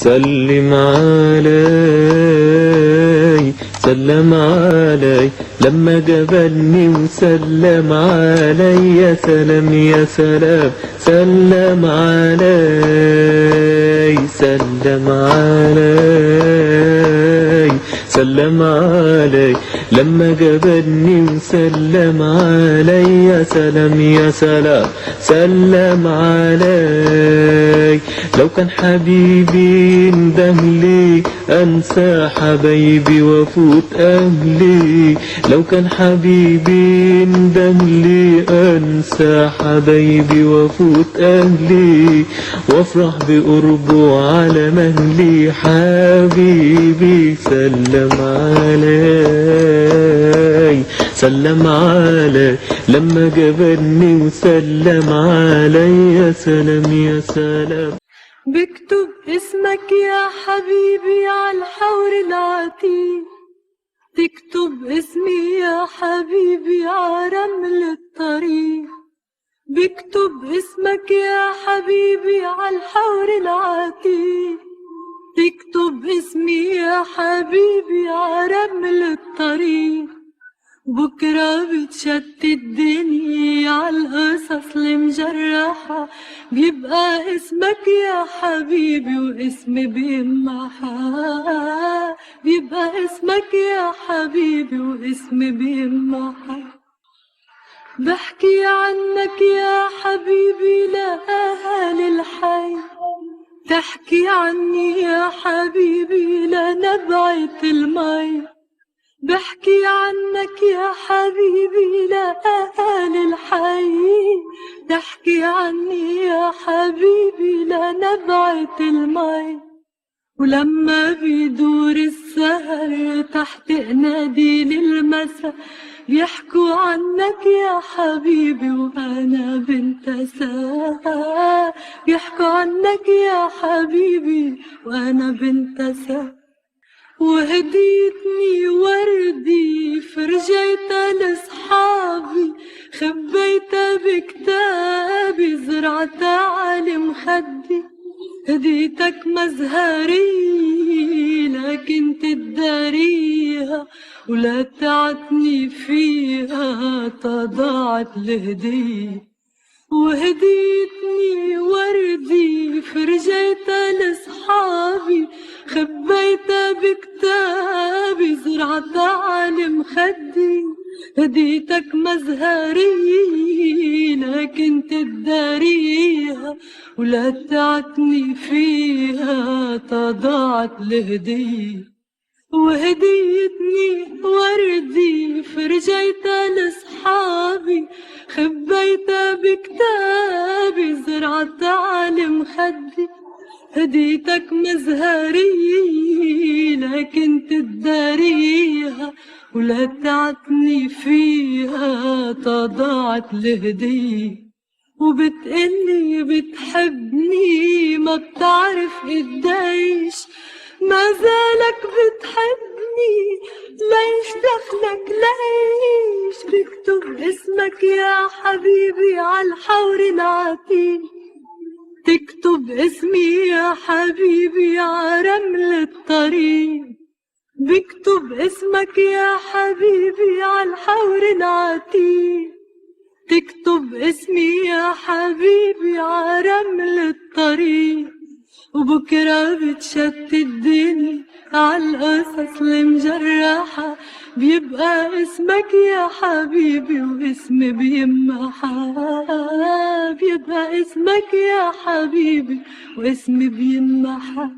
سلم علي سلم علي لما جبلني وسلم علي. يا سلام يا سلام سلم علي سلم علي سلم علي لما جبلني وسلم علي. يا سلام يا سلام سلم علي. لو كان حبيبي يندهلي انسى حبايبي وافوت اهلي. لو كان حبيبي يندهلي انسى حبايبي وافوت اهلي وافرح بقربه على مهلي. حبيبي سلم علي سلم علي لما جبلني وسلم علي. يا سلام يا سلام. بكتب اسمك يا حبيبي عالحور العتيق، تكتب اسمي يا حبيبي عرمل الطريق. بكتب اسمك يا حبيبي عالحور العتيق، تكتب اسمي يا حبيبي عرمل الطريق. بكرة بتشتت الدنيا عالقصص المجرحة، بيبقى اسمك يا حبيبي واسمي بيمحى. بيبقى اسمك يا حبيبي واسمي بيمحى. بحكي عنك يا حبيبي لأهل الحي، تحكي عني يا حبيبي لنبعة المي. بحكي عنك يا حبيبي لأهل الحي، تحكي عني يا حبيبي لنبعة المي. ولما بيدور السهر تحت قناديل المسا، بيحكوا عنك يا حبيبي وأنا بنت سا. بيحكوا عنك يا حبيبي وأنا بنت سا. وهديتني وردي فرجيتها لصحابي، خبيتها بكتابي زرعتها على مخدي. هديتك مزهري لكن تداريها، ولا تعتني فيها تضاعت الهدية. وهديتني وردي فرجيتها لصحابي، خبيتها بكتابي زرعتها على مخدي. هديتك مزهري لكن تداريها، ولا تعتني فيها تضاعت الهدية. وهديتني وردي فرجيتها لصحابي، خبيتها بكتابي زرعتها على مخدي. هديتك مزهري لكن تداريها، ولا تعتني فيها تضاعت الهدية. وبتقلي بتحبني ما بتعرف قديش، ما زالك بتحبني ليش دخلك ليش. بكتب اسمك يا حبيبي عالحور العتيق، تكتب اسمي يا حبيبي عرمل الطريق. بكتب اسمك يا حبيبي عالحور العتيق، تكتب اسمي يا حبيبي عرمل الطريق. وبكرة بتشتت الدنيا عالقصص المجرحة، بيبقى اسمك يا حبيبي واسمي بيمحى. بيبقى اسمك يا حبيبي واسمي بيمحى.